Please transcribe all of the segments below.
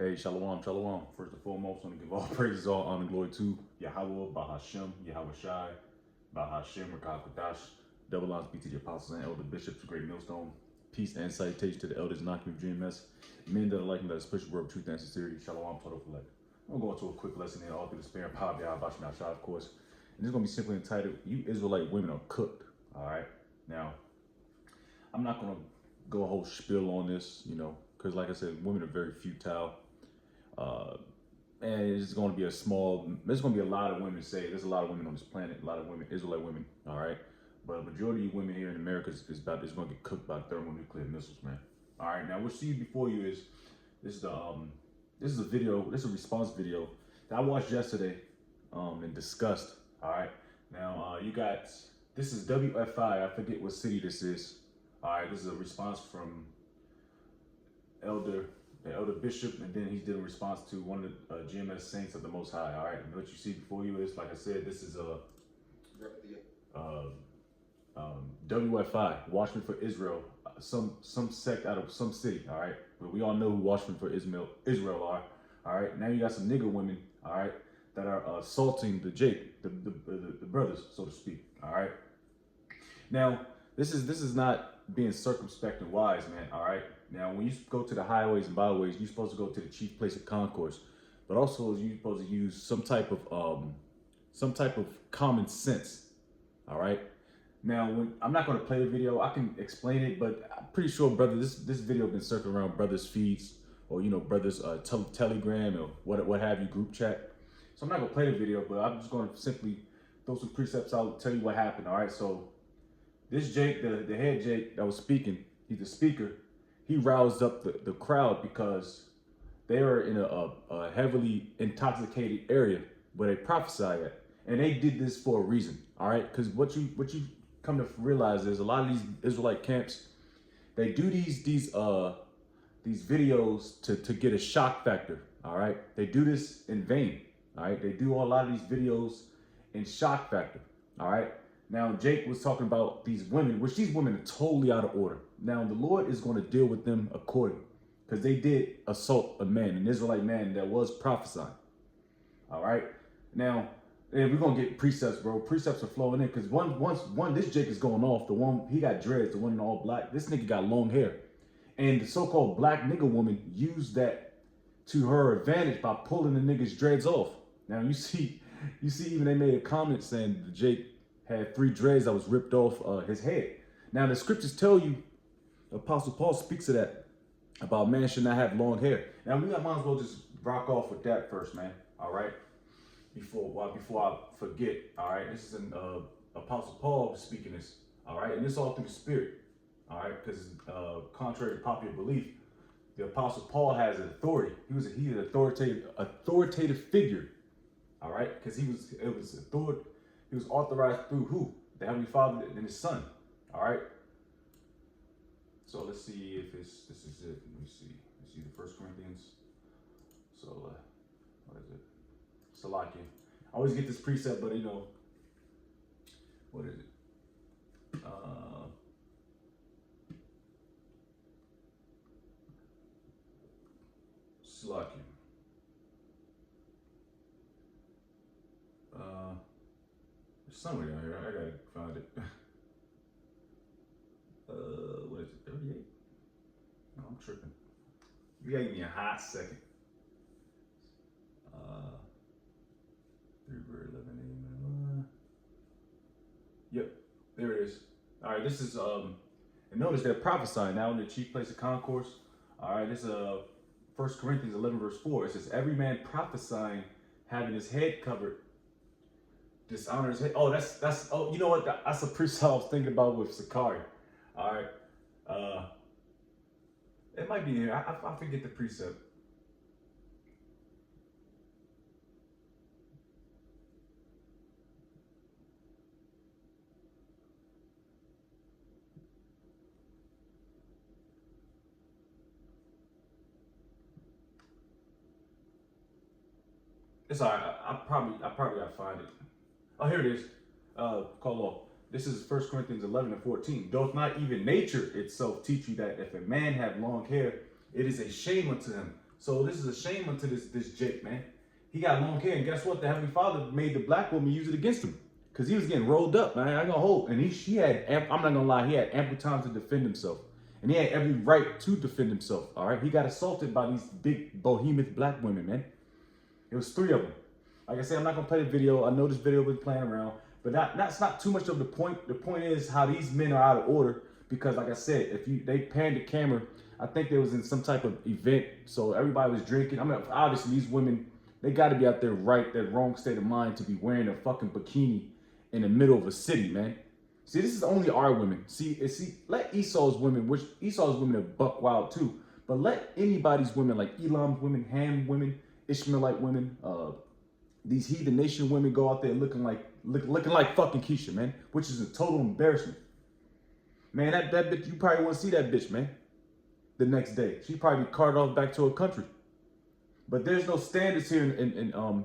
Hey, shalom, shalom. First and foremost, I want to give all praises, all honor, and glory to Yahweh, Bahashem, Yahweh Shai, Bahashem, Rakakadash. Double honors be to the apostles and elder bishops, great millstone. Peace and salutation to the elders, knocking with GMS. Men that are like me, that is push the word of truth and sincerity. Shalom, total for I'm going to go into a quick lesson here, all through the spirit of power, Yahweh Shai, of course. And this is going to be simply entitled, You Israelite Women Are Cooked. All right. Now, I'm not going to go a whole spiel on this, because like I said, women are very futile. And it's going to be there's going to be a lot of women there's a lot of women on this planet, a lot of women, Israelite women, all right? But a majority of women here in America is going to get cooked by thermonuclear missiles, man. All right, now what you see before you is, this is a video, this is a response video that I watched yesterday and discussed, all right? Now, this is WFI, I forget what city this is. All right, this is a response from the elder bishop, and then he did a response to one of the GMS saints of the Most High. All right, and what you see before you is, like I said, this is WFI, Watchmen for Israel, some sect out of some city. All right, but we all know who Watchmen for Israel are. All right, now you got some nigger women. All right, that are assaulting the brothers, so to speak. All right, now this is not being circumspect and wise, man. All right. Now, when you go to the highways and byways, you're supposed to go to the chief place of concourse, but also you're supposed to use some type of common sense. All right. Now, I'm not going to play the video. I can explain it, but I'm pretty sure, brother, this video has been circling around brothers' feeds or brothers' Telegram or what have you, group chat. So I'm not going to play the video, but I'm just going to simply throw some precepts out, tell you what happened. All right. So this Jake, the head Jake that was speaking, he's the speaker. He roused up the crowd because they are in a heavily intoxicated area where they prophesy at. And they did this for a reason, all right? Because what you come to realize is a lot of these Israelite camps, they do these videos to get a shock factor, all right? They do this in vain, all right? They do a lot of these videos in shock factor, all right? Now, Jake was talking about these women, which these women are totally out of order. Now, the Lord is going to deal with them accordingly because they did assault a man, an Israelite man that was prophesying. All right. Now, and we're going to get precepts, bro. Precepts are flowing in because this Jake is going off. The one, he got dreads, the one in all black. This nigga got long hair. And the so-called black nigga woman used that to her advantage by pulling the nigga's dreads off. Now, you see even they made a comment saying the Jake had 3 dreads that was ripped off his head. Now, the scriptures tell you, Apostle Paul speaks of that, about man should not have long hair. Now, we might as well just rock off with that first, man, all right? Before I forget, all right? This is an Apostle Paul speaking this, all right? And this all through the Spirit, all right? Because contrary to popular belief, the Apostle Paul has an authority. He's an authoritative figure, all right? Because he was authorized through who? The Heavenly Father and His Son. All right. So let's see if this is it. Let me see. Let's see the 1 Corinthians. So what is it? Salakia. I always get this precept, but what is it? Salakia. There's somewhere down here. I gotta find it. What is it? 38? No, I'm tripping. You gotta give me a hot second. 3:11 a.m. Yep, there it is. All right, this is and notice they're prophesying now in the chief place of concourse. All right, this is 1 Corinthians 11 verse 4. It says, "Every man prophesying, having his head covered, dishonor his head." Oh, that's oh, you know what? That's a precept I was thinking about with Sakari. All right, it might be here. I forget the precept. It's all right. I probably gotta find it. Oh, here it is. Call off. This is 1 Corinthians 11 and 14. Doth not even nature itself teach you that if a man have long hair, it is a shame unto him, So this is a shame unto this Jake, man. He got long hair, and guess what? The Heavenly Father made the black woman use it against him. Because he was getting rolled up, man. I ain't gonna hold. And he had, I'm not gonna lie, he had ample time to defend himself. And he had every right to defend himself, all right? He got assaulted by these big behemoth black women, man. It was 3 of them. Like I said, I'm not gonna play the video. I know this video been playing around, but that's not too much of the point. The point is how these men are out of order because, like I said, they panned the camera, I think they was in some type of event, so everybody was drinking. I mean, obviously these women, they got to be out there right, that wrong state of mind to be wearing a fucking bikini in the middle of a city, man. See, this is only our women. See, let Esau's women, which Esau's women are buck wild too, but let anybody's women, like Elam's women, Ham women, Ishmaelite women, these heathen nation women go out there looking like fucking Keisha, man, which is a total embarrassment. Man, that bitch, you probably won't see that bitch, man, the next day. She'd probably be carted off back to her country. But there's no standards here in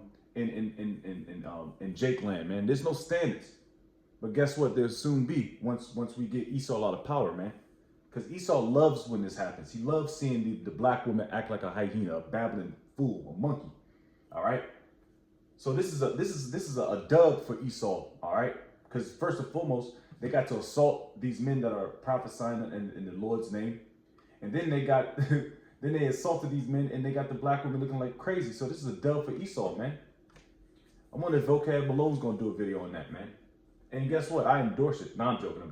Jake land, man. There's no standards. But guess what? There'll soon be once we get Esau a lot of power, man. Because Esau loves when this happens. He loves seeing the black woman act like a hyena, a babbling fool, a monkey. All right. So this is a dub for Esau. All right. Because first and foremost, they got to assault these men that are prophesying in the Lord's name, and then they got then they assaulted these men, and they got the black women looking like crazy. So this is a dub for Esau, man. I wonder if Vocab Malone's gonna do a video on that, man. And guess what? I endorse it. No, I'm joking.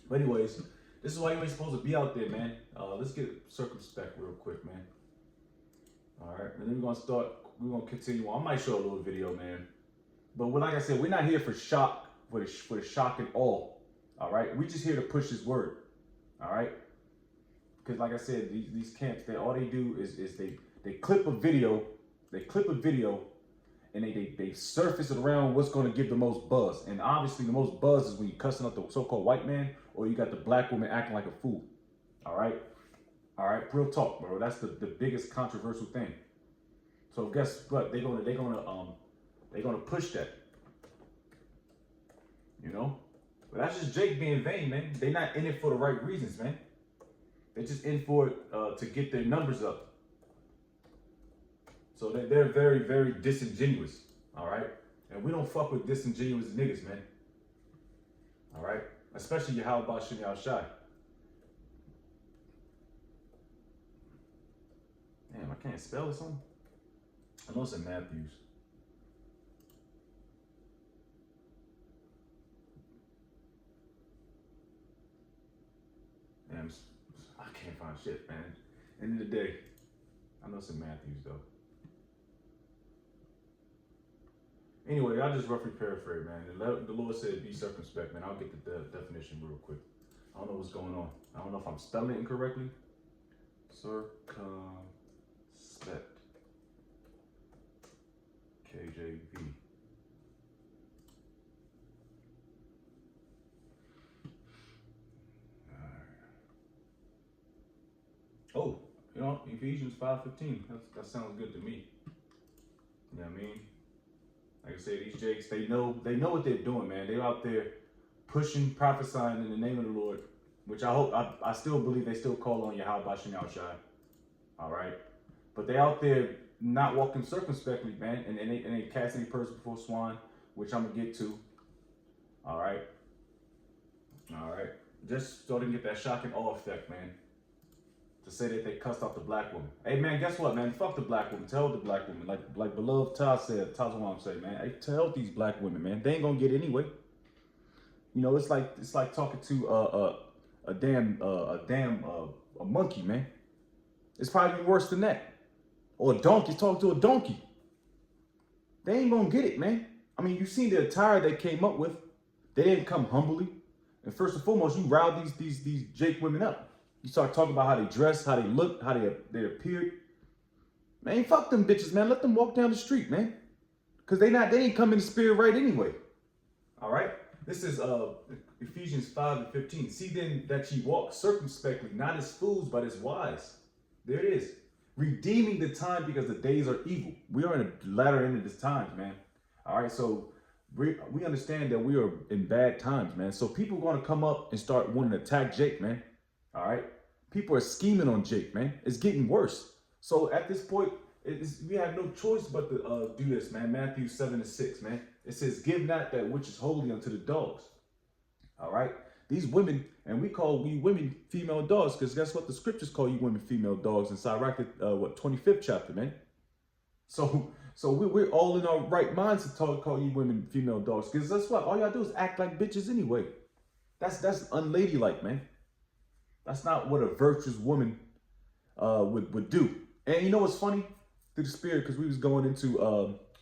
But anyways, this is why you ain't supposed to be out there, man. Let's get circumspect real quick, man. All right, and then we're gonna continue on. I might show a little video, man. But like I said, we're not here for shock, for the shock and awe. All right, we just here to push His word. All right, because like I said, these camps, all they do is they clip a video, and they surface it around what's going to give the most buzz. And obviously the most buzz is when you cussing out the so-called white man, or you got the black woman acting like a fool. All right, real talk, bro. That's the biggest controversial thing. So guess what? They're gonna push that. You know, but that's just Jake being vain, man. They're not in it for the right reasons, man. They're just in for it to get their numbers up. So they're very, very disingenuous, all right? And we don't fuck with disingenuous niggas, man. All right? Especially Yahweh Bashem Yahushai. Damn, I can't spell this one. I know it's in Matthews. Damn, I can't find shit, man. End of the day, I know it's in Matthews, though. Anyway, I'll just roughly paraphrase, man. The Lord said, be circumspect, man. I'll get the definition real quick. I don't know what's going on. I don't know if I'm spelling it incorrectly. Circumspect. KJV. Oh, you know, Ephesians 5:15. That sounds good to me. You know what I mean? Like I said, these Jakes, they know what they're doing, man. They're out there pushing, prophesying in the name of the Lord, which I still believe they still call on Yahweh Bashem Yahushai. All right? But they out there not walking circumspectly, man, and they cast any person before swine, which I'm going to get to. All right? All right? Just so they can get that shock and awe effect, man. To say that they cussed out the black woman. Hey, man, guess what, man? Fuck the black woman. Tell the black woman. Like beloved Todd said, Todd's what I'm saying, man. Hey, tell these black women, man. They ain't gonna get it anyway. You know, it's like talking to a monkey, man. It's probably even worse than that. Or a donkey, talking to a donkey. They ain't gonna get it, man. I mean, you seen the attire they came up with. They didn't come humbly. And first and foremost, you riled these Jake women up. You start talking about how they dress, how they look, how they appeared. Man, fuck them bitches, man. Let them walk down the street, man. Because they ain't come in the spirit right anyway. All right? This is Ephesians 5:15. See then that ye walk circumspectly, not as fools, but as wise. There it is. Redeeming the time because the days are evil. We are in the latter end of this times, man. All right, so we understand that we are in bad times, man. So people are going to come up and start wanting to attack Jake, man. All right? People are scheming on Jake, man. It's getting worse. So at this point, we have no choice but to do this, man. Matthew 7:6, man. It says, "Give not that which is holy unto the dogs." All right. These women, and we call you women female dogs, because guess what? The scriptures call you women female dogs in Sirach, 25th chapter, man. So we're all in our right minds to call you women female dogs, because that's what all y'all do is act like bitches anyway. That's unladylike, man. That's not what a virtuous woman would do. And you know what's funny? Through the spirit, because we was going into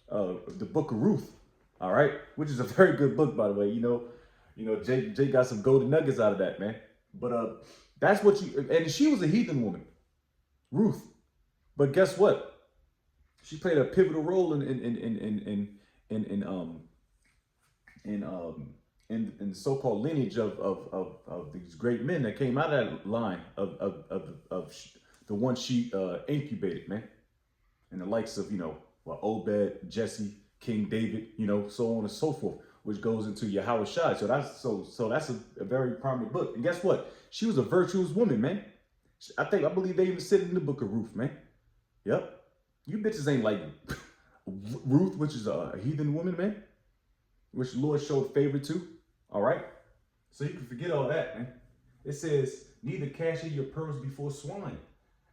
the book of Ruth, all right, which is a very good book, by the way. You know, Jay got some golden nuggets out of that, man. But that's what and she was a heathen woman, Ruth. But guess what? She played a pivotal role in the so-called lineage of these great men that came out of that line of the one she incubated, man. And the likes of, Obed, Jesse, King David, so on and so forth, which goes into Yahweh Shai. So that's a very prominent book. And guess what? She was a virtuous woman, man. I believe they even said it in the book of Ruth, man. Yep. You bitches ain't like Ruth, which is a heathen woman, man, which the Lord showed favor to. All right. So you can forget all that, man. It says, "Neither cast ye your pearls before swine."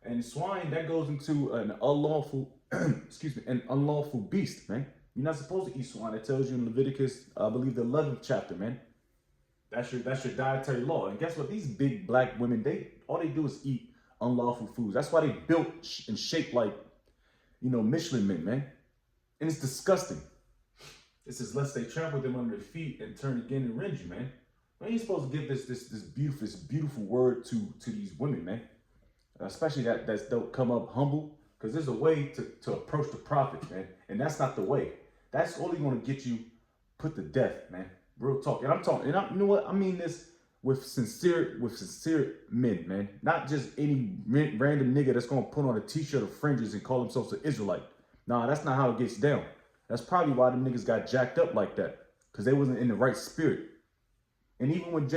And swine, that goes into an unlawful, an unlawful beast, man. You're not supposed to eat swine. It tells you in Leviticus, I believe the 11th chapter, man. That's your dietary law. And guess what? These big black women, all they do is eat unlawful foods. That's why they built and shaped like, Michelin men, man. And it's disgusting. It says, "Lest they trample them under their feet and turn again and rend you," man. Man, you're supposed to give this beautiful word to these women, man. Especially that don't come up humble, because there's a way to approach the prophet, man, and that's not the way. That's only going to get you put to death, man. Real talk. And I'm talking, you know what? I mean this with sincere men, man. Not just any random nigga that's going to put on a t-shirt of fringes and call themselves an Israelite. Nah, that's not how it gets down. That's probably why them niggas got jacked up like that, because they wasn't in the right spirit. And even when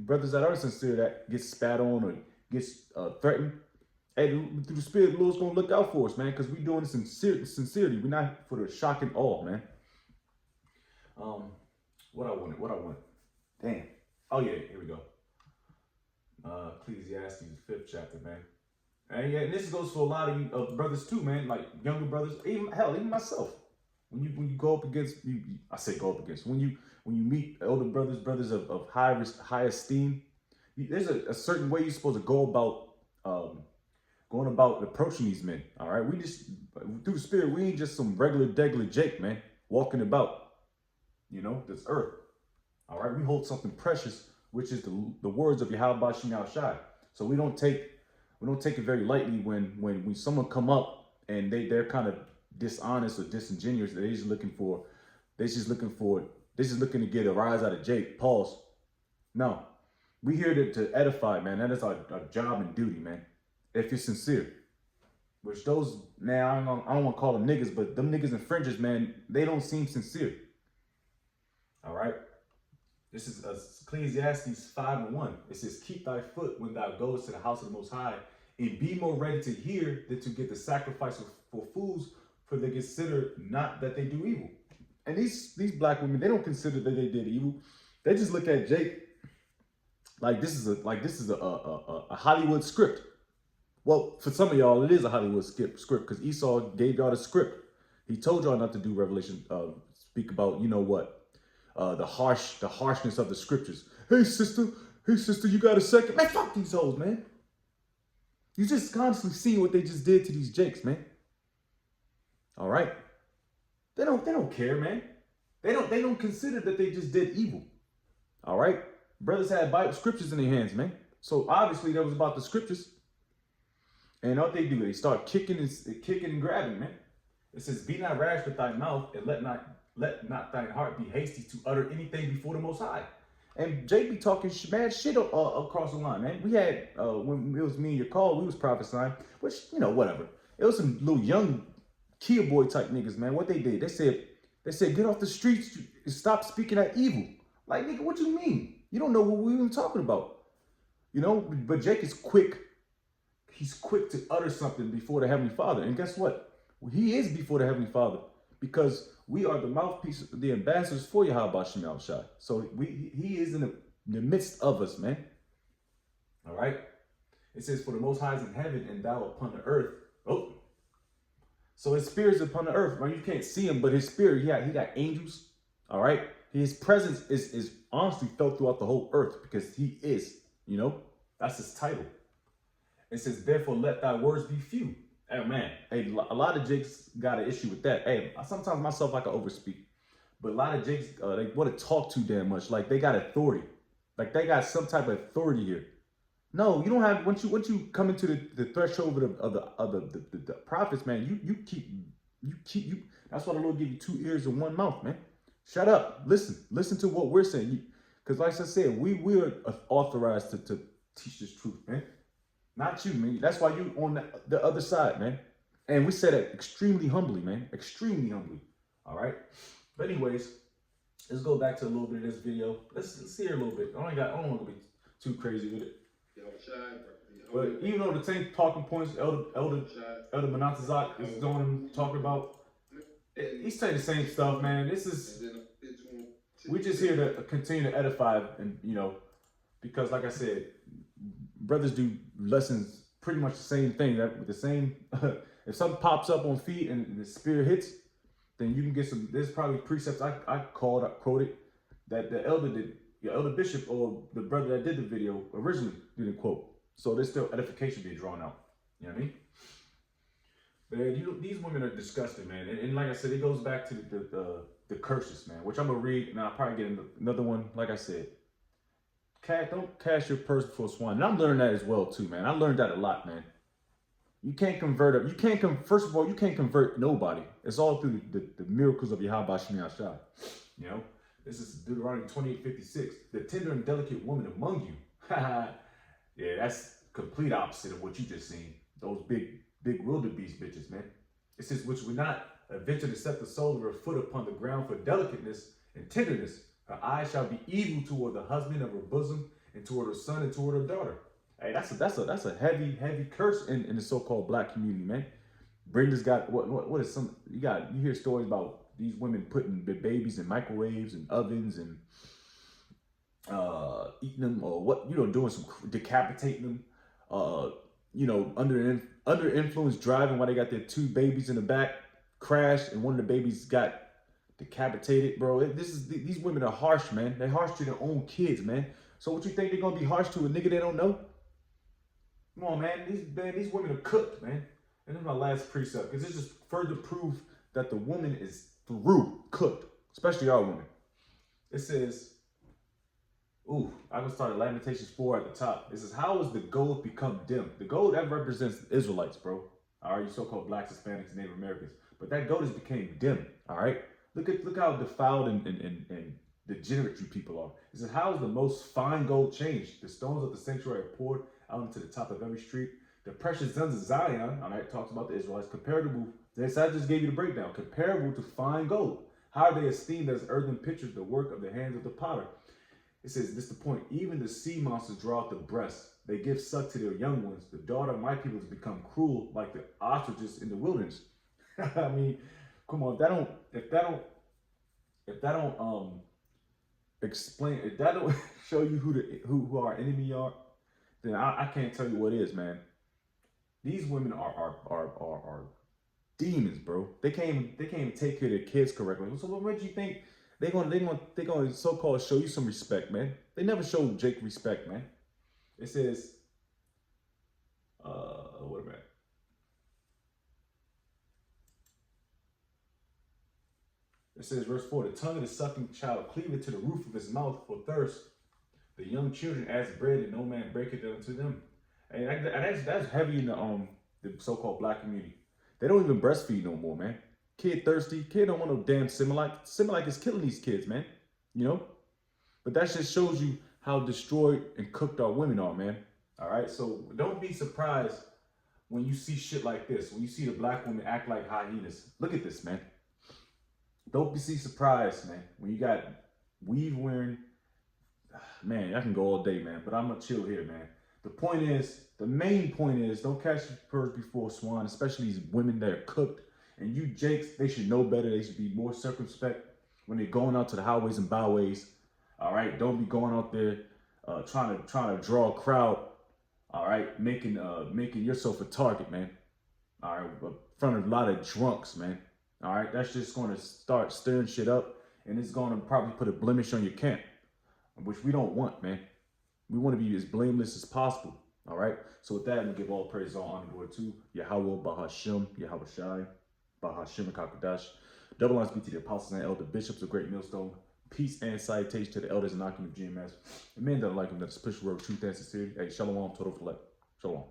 brothers that are sincere that gets spat on or gets threatened, hey, through the spirit, the Lord's gonna look out for us, man, because we doing this in sincerity. We're not for the shock and awe, man. What I wanted. Damn. Oh yeah, here we go. Ecclesiastes, the 5th chapter, man. And yeah, and this goes for a lot of you brothers too, man. Like younger brothers, even myself. When you go up against, I say go up against. When you meet elder brothers of high esteem, there's a certain way you're supposed to go about going about approaching these men. All right, we just through the spirit, we ain't just some regular Jake, man, walking about, this earth. All right, we hold something precious, which is the words of Yahweh Shai. So we don't take it very lightly when someone come up and they're kind of dishonest or disingenuous. They're just looking to get a rise out of Jake. Pause. No, we here to edify, man. That is our job and duty, man. If you're sincere, which those, man, I don't want to call them niggas, but them niggas and fringes, man, they don't seem sincere. All right. This is Ecclesiastes 5:1. It says, "Keep thy foot when thou goest to the house of the Most High, and be more ready to hear than to get the sacrifice for fools, for they consider not that they do evil." And these black women, they don't consider that they did evil. They just look at Jake like this is a Hollywood script. Well, for some of y'all, it is a Hollywood script because Esau gave y'all the script. He told y'all not to do Revelation, speak about, the harshness of the scriptures. Hey sister, you got a second? Man, fuck these hoes, man. You just constantly see what they just did to these Jakes, man. All right. They don't care, man. They don't consider that they just did evil. All right. Brothers had Bible scriptures in their hands, man. So obviously that was about the scriptures. And what they do, they start kicking and grabbing, man. It says, "Be not rash with thy mouth, and let not thine heart be hasty to utter anything before the Most High." And Jake be talking mad shit across the line, man. We had, when it was me and your call, we was prophesying, which, whatever. It was some little young Kia boy type niggas, man. What they did, they said, "Get off the streets and stop speaking that evil." Like, nigga, what you mean? You don't know what we even talking about. But Jake is quick. he's quick to utter something before the Heavenly Father. And guess what? He is before the Heavenly Father because we are the mouthpiece, the ambassadors for Yahweh Shem Shai. So he is in the midst of us, man. All right. It says, for the Most High is in heaven and thou upon the earth. Oh. So his spirit is upon the earth, man. You can't see him, but his spirit, he got angels. All right. His presence is honestly felt throughout the whole earth because he is, that's his title. It says, therefore, let thy words be few. Hey, man, hey, a lot of Jakes got an issue with that. Hey, sometimes myself, I can overspeak. But a lot of Jakes, they want to talk too damn much. Like, they got authority. Like, they got some type of authority here. No, you don't have, once you come into the threshold of the prophets, man, you keep, that's why the Lord give you 2 ears and 1 mouth, man. Shut up. Listen to what we're saying. Because like I said, we are authorized to teach this truth, man. Not you, man. That's why you on the other side, man. And we said it extremely humbly, man. Extremely humbly. All right. But anyways, let's go back to a little bit of this video. Let's hear a little bit. I don't want to be too crazy with it. But even though the same talking points Elder Monatazak is doing, talking about, he's saying the same stuff, man. We're just here to continue to edify, and because like I said, brothers do lessons pretty much the same thing. That with the same, if something pops up on feet and the spirit hits, then you can get some. There's probably precepts I quoted that the elder bishop or the brother that did the video originally didn't quote. So there's still edification being drawn out. You know what I mean? But these women are disgusting, man. And like I said, it goes back to the curses, man, which I'm gonna read, and I'll probably get another one. Like I said, don't cast your pearls before swine. And I'm learning that as well too, man. I learned that a lot, man. You can't convert them. First of all, you can't convert nobody. It's all through the miracles of Yahweh Shem Shai. This is Deuteronomy 28:56. The tender and delicate woman among you. Yeah, that's complete opposite of what you just seen. Those big wildebeest bitches, man. It says, which would not venture to set the sole of her foot upon the ground for delicateness and tenderness. Her eyes shall be evil toward the husband of her bosom, and toward her son, and toward her daughter. Hey, that's a heavy curse in the so-called black community, man. Brenda's got what is some you hear stories about these women putting babies in microwaves and ovens and eating them, or doing some decapitating them, under influence driving while they got their 2 babies in the back, crashed, and one of the babies got decapitated, bro. These women are harsh, man. They're harsh to their own kids, man. So what you think they're gonna be harsh to a nigga they don't know? Come on, man. These women are cooked, man. And this is my last precept, because it's just further proof that the woman is cooked, especially our women. It says, I'm gonna start at Lamentations 4 at the top. It says, how has the gold become dim? The gold, that represents the Israelites, bro. All right, you so-called blacks, Hispanics, and Native Americans. But that gold has became dim. All right, look how defiled and degenerate you people are. It says, how is the most fine gold changed? The stones of the sanctuary are poured out into the top of every street. The precious sons of Zion, all right, talks about the Israelites, comparable. I just gave you the breakdown. Comparable to fine gold. How are they esteemed as earthen pitchers, the work of the hands of the potter? It says, this is the point. Even the sea monsters draw out the breast. They give suck to their young ones. The daughter of my people has become cruel like the ostriches in the wilderness. I mean, come on. If that don't explain, if that don't show you who our enemy are, then I can't tell you what is, man. These women are demons, bro. They can't even take care of their kids correctly. So what makes you think they're gonna so-called show you some respect, man? They never showed Jake respect, man. It says, what am I? It says, verse 4, the tongue of the sucking child cleaveth to the roof of his mouth for thirst. The young children ask bread, and no man breaketh it unto them. And that's heavy in the so-called black community. They don't even breastfeed no more, man. Kid thirsty. Kid don't want no damn Similac. Similac is killing these kids, man. But that just shows you how destroyed and cooked our women are, man. All right? So don't be surprised when you see shit like this. When you see the black women act like hyenas. Look at this, man. Don't be surprised, man. When you got weave wearing, man, I can go all day, man. But I'm going to chill here, man. The main point is, don't catch pearls before swine, especially these women that are cooked. And you Jakes, they should know better. They should be more circumspect when they're going out to the highways and byways. All right, don't be going out there trying to draw a crowd. All right, making yourself a target, man. All right, in front of a lot of drunks, man. All right, that's just going to start stirring shit up, and it's going to probably put a blemish on your camp, which we don't want, man. We want to be as blameless as possible. All right. So with that, I'm gonna give all praise, all honor, glory to Yahweh, Bahashim, Yahweh Shai, Bahashim, and Kakadash. Double honors be to the apostles and elder bishops of Great Millstone. Peace and salutation to the elders and knocking of GMS. The men that like him, that's push word, truth and sincerity. Hey, shalom, total for life. Shalom.